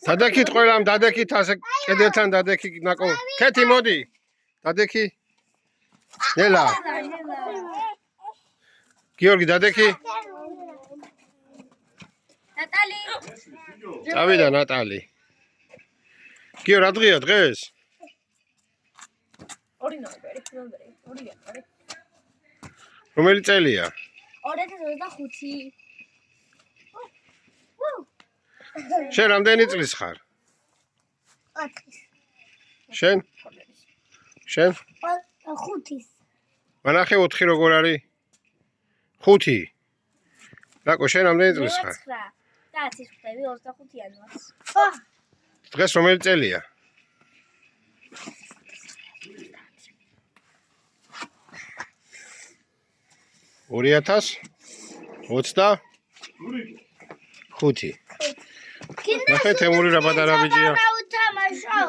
დადექით ყველამ, დადექით ასე კედელთან დადექი ნაკო. ქეთი მოდი. დადექი. ნელა. გიორგი დადექი. ნატალი. წავიდა ნატალი. გიორ რა დღეა დღეს? ორი ნომერი. ორია. რომელი წელია? 2025. შენ რამდენი წლის ხარ? 4. შენ? შენ? 5. მანახე 4 როგორ არის? 5. ნაკო შენ რამდენი წლის ხარ? 9. კაცის ხდები 25-იანვას. დღეს რომელი წელია? $2025. ნახე თემური რა პატარა ბიჭია. უთამაშო.